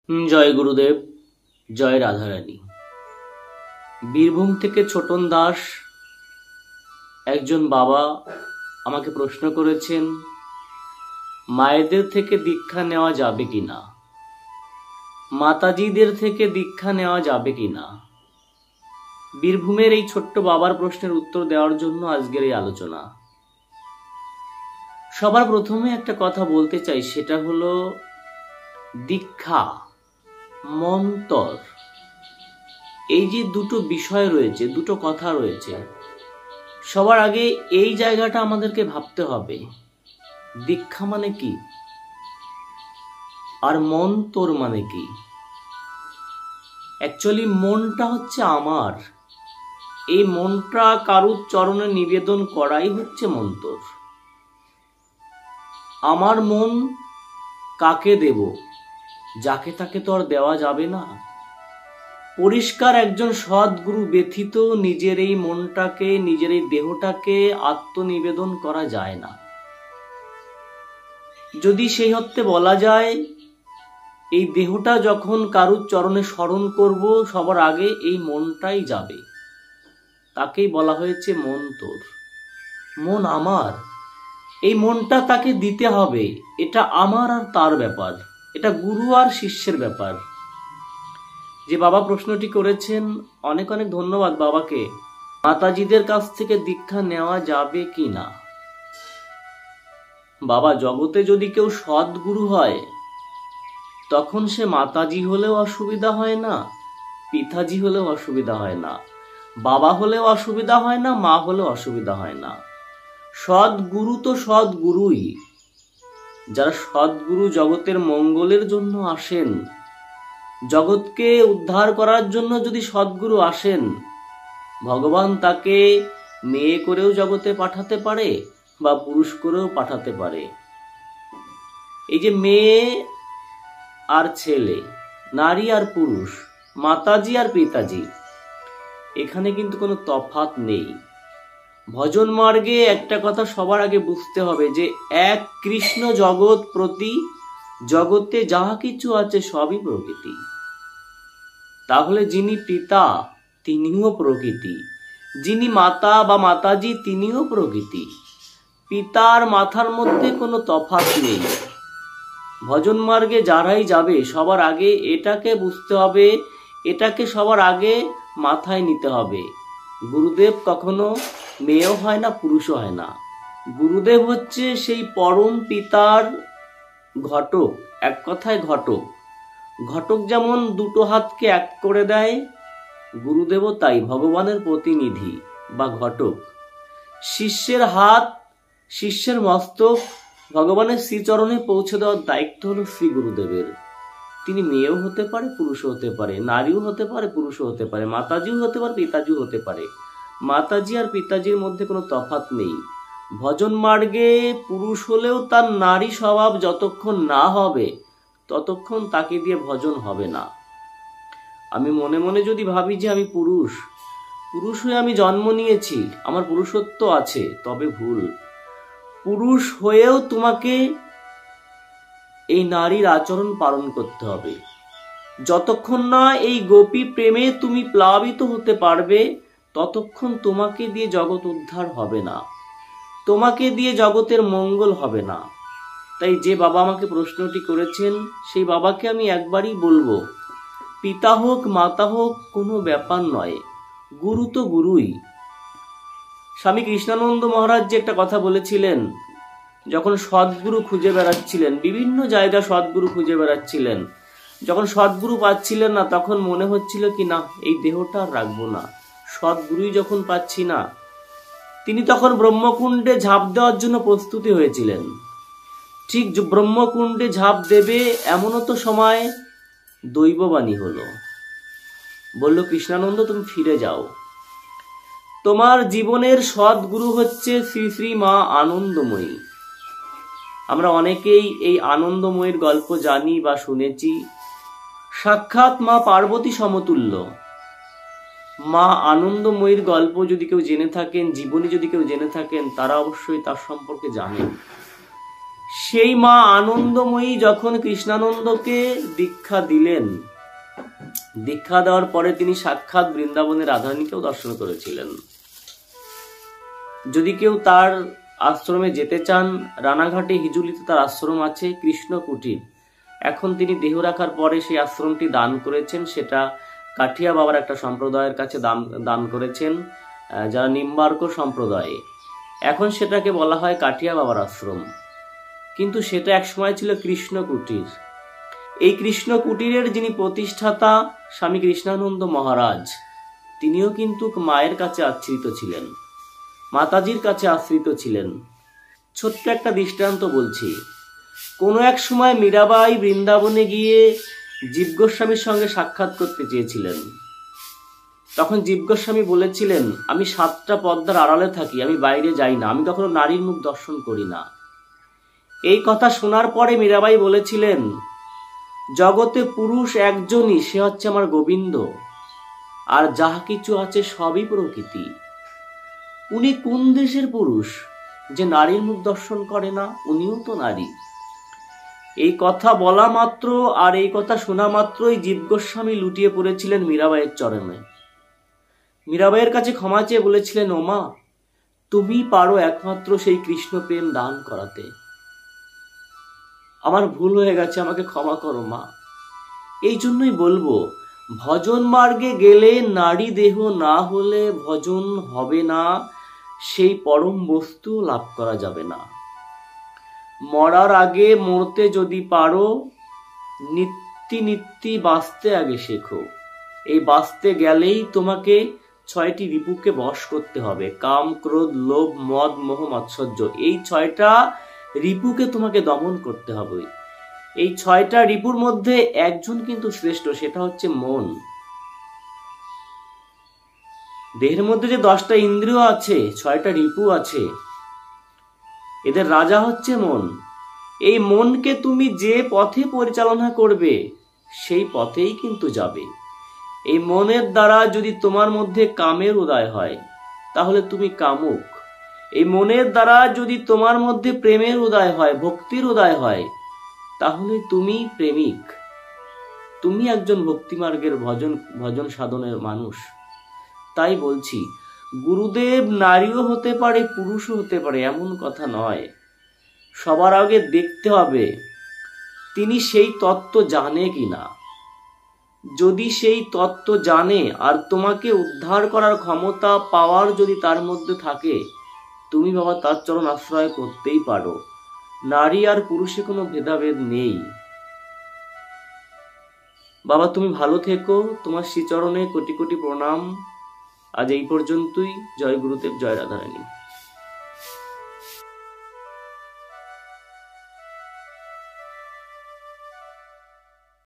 জয় গুরুদেব, জয় রাধারানী। বীরভূম থেকে ছোটন দাস একজন বাবা আমাকে প্রশ্ন করেছেন, মায়েদের থেকে দীক্ষা নেওয়া যাবে কিনা, মাতাজিদের থেকে দীক্ষা নেওয়া যাবে কিনা। বীরভূমের এই ছোট্ট বাবার প্রশ্নের উত্তর দেওয়ার জন্য আজকের এই আলোচনা। সবার প্রথমে একটা কথা বলতে চাই, সেটা হলো দীক্ষা, মন্তর, এই যে দুটো বিষয় রয়েছে, দুটো কথা রয়েছে, সবার আগে এই জায়গাটা আমাদেরকে ভাবতে হবে। দীক্ষা মানে কি আর মন্তর মানে কি। অ্যাকচুয়ালি মনটা হচ্ছে আমার, এই মনটা কারুর চরণে নিবেদন করাই হচ্ছে মন্তর। আমার মন কাকে দেব, যাকে তাকে তো আর দেওয়া যাবে না। পরিষ্কার একজন সদ্গুরু ব্যথিত নিজের এই মনটাকে, নিজের এই দেহটাকে আত্মনিবেদন করা যায় না। যদি সেই অর্থে বলা যায়, এই দেহটা যখন কারুর চরণে স্মরণ করব, সবার আগে এই মনটাই যাবে, তাকেই বলা হয়েছে মন্তর। মন আমার, এই মনটা তাকে দিতে হবে। এটা আমার আর তার ব্যাপার, এটা গুরু আর শিষ্যের ব্যাপার। যে বাবা প্রশ্নটি করেছেন, অনেক অনেক ধন্যবাদ বাবাকে। মাতাজিদের কাছ থেকে দীক্ষা নেওয়া যাবে কি না। বাবা, জগতে যদি কেউ সদ্গুরু হয়, তখন সে মাতাজি হলেও অসুবিধা হয় না, পিতাজি হলেও অসুবিধা হয় না, বাবা হলেও অসুবিধা হয় না, মা হলেও অসুবিধা হয় না। সদ্গুরু তো সদ্গুরুই। যারা সদ্গুরু জগতের মঙ্গলের জন্য আসেন, জগৎকে উদ্ধার করার জন্য যদি সদ্গুরু আসেন, ভগবান তাকে মেয়ে করেও জগতে পাঠাতে পারে বা পুরুষ করেও পাঠাতে পারে। এই যে মেয়ে আর ছেলে, নারী আর পুরুষ, মাতাজি আর পিতাজি, এখানে কিন্তু কোনো তফাৎ নেই। ভজন মার্গে একটা কথা সবার আগে বুঝতে হবে যে এক কৃষ্ণ জগৎ প্রতি, জগতে যাহা কিছু আছে সবই প্রকৃতি। তাহলে যিনি পিতা তিনিও প্রকৃতি, যিনি মাতা বা মাতাজি তিনিও প্রকৃতি। পিতার মাথার মধ্যে কোনো তফাৎ নেই। ভজন মার্গে যারাই যাবে, সবার আগে এটাকে বুঝতে হবে, এটাকে সবার আগে মাথায় নিতে হবে। গুরুদেব কখনো মেয়েও হয় না, পুরুষও হয় না। গুরুদেব হচ্ছে সেই পরম পিতার ঘটক, এক কথায় ঘটক। ঘটক যেমন দুটো হাতকে এক করে দেয়, গুরুদেবও তাই, ভগবানের প্রতিনিধি বা ঘটক। শিষ্যের হাত, শিষ্যের মস্তক ভগবানের শ্রীচরণে পৌঁছে দেওয়ার দায়িত্ব হলো শ্রী গুরুদেবের। তিনি মেয়েও হতে পারে, পুরুষও হতে পারে, নারীও হতে পারে, পুরুষও হতে পারে, মাতাজিও হতে পারে, পিতাজিও হতে পারে। মাতাজি আর পিতাজির মধ্যে কোনো তফাৎ নেই। ভজন মার্গে পুরুষ হলেও তার নারী স্বভাব যতক্ষণ না হবে, ততক্ষণ তাকে দিয়ে ভজন হবে না। আমি মনে মনে যদি ভাবি যে আমি পুরুষ, পুরুষ হয়ে আমি জন্ম নিয়েছি, আমার পুরুষত্ব আছে, তবে ভুল। পুরুষ হয়েও তোমাকে এই নারীর আচরণ পালন করতে হবে। যতক্ষণ না এই গোপী প্রেমে তুমি প্লাবিত হতে পারবে, ততক্ষণ তোমাকে দিয়ে জগৎ উদ্ধার হবে না, তোমাকে দিয়ে জগতের মঙ্গল হবে না। তাই যে বাবা আমাকে প্রশ্নটি করেছেন, সেই বাবাকে আমি একবারই বলবো, পিতা হোক মাতা হোক কোনো ব্যাপার নয়, গুরু তো গুরুই। স্বামী কৃষ্ণানন্দ মহারাজ যে একটা কথা বলেছিলেন, যখন সদ্গুরু খুঁজে বেড়াচ্ছিলেন, বিভিন্ন জায়গা সদ্গুরু খুঁজে বেড়াচ্ছিলেন, যখন সদ্গুরু পাচ্ছিলেন না, তখন মনে হচ্ছিল কি না, এই দেহটা আর রাখবো না, সদ্গুরুই যখন পাচ্ছি না। তিনি তখন ব্রহ্মকুণ্ডে ঝাঁপ দেওয়ার জন্য প্রস্তুতি হয়েছিলেন। ঠিক ব্রহ্মকুণ্ডে ঝাঁপ দেবে এমনও তো সময় দৈববাণী হলো, বলল কৃষ্ণানন্দ তুমি ফিরে যাও, তোমার জীবনের সদ্গুরু হচ্ছে শ্রী শ্রী মা আনন্দময়ী। আমরা অনেকেই এই আনন্দময়ীর গল্প জানি বা শুনেছি। সাক্ষাৎ মা পার্বতী সমতুল্য মা আনন্দময়ীর গল্প যদি কেউ জেনে থাকেন, জীবনী যদি কেউ জেনে থাকেন, তারা অবশ্যই তার সম্পর্কে জানেন। সেই মা আনন্দময়ী যখন কৃষ্ণানন্দকে দীক্ষা দিলেন, দীক্ষা দেওয়ার পরে তিনি সাক্ষাৎ বৃন্দাবনের রাধারানীকেও দর্শন করেছিলেন। যদি কেউ তার আশ্রমে যেতে চান, রানাঘাটে হিজুলিতে তার আশ্রম আছে, কৃষ্ণ কুটির। এখন তিনি দেহ রাখার পরে সেই আশ্রমটি দান করেছেন, সেটা কাঠিয়া বাবার একটা সম্প্রদায়ের কাছে দান করেছেন, যারা নিম্বার্ক সম্প্রদায়ে। এখন সেটাকে বলা হয় কাঠিয়া বাবার আশ্রম, কিন্তু সেটা এক সময় ছিল কৃষ্ণ কুটির। এই কৃষ্ণ কুটিরের যিনি প্রতিষ্ঠাতা স্বামী কৃষ্ণানন্দ মহারাজ, তিনিও কিন্তু মায়ের কাছে আশ্রিত ছিলেন, মাতাজির কাছে আশ্রিত ছিলেন। ছোট্ট একটা দৃষ্টান্ত বলছি। কোনো এক সময় মীরাবাই বৃন্দাবনে গিয়ে জীব গোস্বামীর সঙ্গে সাক্ষাৎ করতে চেয়েছিলেন। তখন জীব গোস্বামী বলেছিলেন, আমি 7টা পর্দার আড়ালে থাকি, আমি বাইরে যাই না, আমি কখনো নারীর মুখ দর্শন করি না। এই কথা শোনার পরে মীরাবাই বলেছিলেন, জগতে পুরুষ একজনই, সে হচ্ছে আমার গোবিন্দ, আর যাহা কিছু আছে সবই প্রকৃতি। উনি কোন দেশের পুরুষ যে নারীর মুখ দর্শন করে না? উনিও তো নারী। এই কথা বলা মাত্র আর এই কথা শোনা মাত্রই জীব গোস্বামী লুটিয়ে পড়েছিলেন মীরাবাইয়ের চরণে। মীরাবাইয়ের কাছে ক্ষমা চেয়ে বলেছিলেন, ও মা, তুমি পারো একমাত্র সেই কৃষ্ণ প্রেম দান করাতে। আমার ভুল হয়ে গেছে, আমাকে ক্ষমা করো মা। এই জন্যই বলবো, ভজন মার্গে গেলে নারী দেহ না হলে ভজন হবে না, সেই পরম বস্তু লাভ করা যাবে না। মরার আগে মরতে যদি পারো, নিত্যি নিত্যি বাঁচতে আগে শেখো। এই বাঁচতে গেলেই তোমাকে 6টি রিপুকে বশ করতে হবে, কাম, ক্রোধ, লোভ, মদ, মোহ, মাৎসর্য। এই 6টা রিপুকে তোমাকে দমন করতে হবে। এই 6টা রিপুর মধ্যে একজন কিন্তু শ্রেষ্ঠ, সেটা হচ্ছে মন। দেহের মধ্যে যে 10টা ইন্দ্রিয় আছে, 6টা রিপু আছে, এদের রাজা হচ্ছে মন। এই মনকে তুমি যে পথে পরিচালনা করবে, সেই পথেই কিন্তু যাবে। এই মনের দ্বারা যদি তোমার মধ্যে কামের উদয় হয়, তাহলে তুমি কামুক। এই মনের দ্বারা যদি তোমার মধ্যে প্রেমের উদয় হয়, ভক্তির উদয় হয়, তাহলে তুমি প্রেমিক, তুমি একজন ভক্তিমার্গের ভজন সাধনের মানুষ। তাই বলছি, গুরুদেব নারীও হতে পারে, পুরুষও হতে পারে, এমন কথা নয়। সবার আগে দেখতে হবে তিনি সেই তত্ত্ব জানে কিনা। যদি সেই তত্ত্ব জানে আর তোমাকে উদ্ধার করার ক্ষমতা, পাওয়ার যদি তার মধ্যে থাকে, তুমি বাবা তার চরণ আশ্রয় করতেই পারো। নারী আর পুরুষে কোনো ভেদাভেদ নেই। বাবা তুমি ভালো থেকো, তোমার শ্রীচরণে কোটি কোটি প্রণাম। আজ এই পর্যন্তই। জয় গুরুদেব, জয় রাধারানী।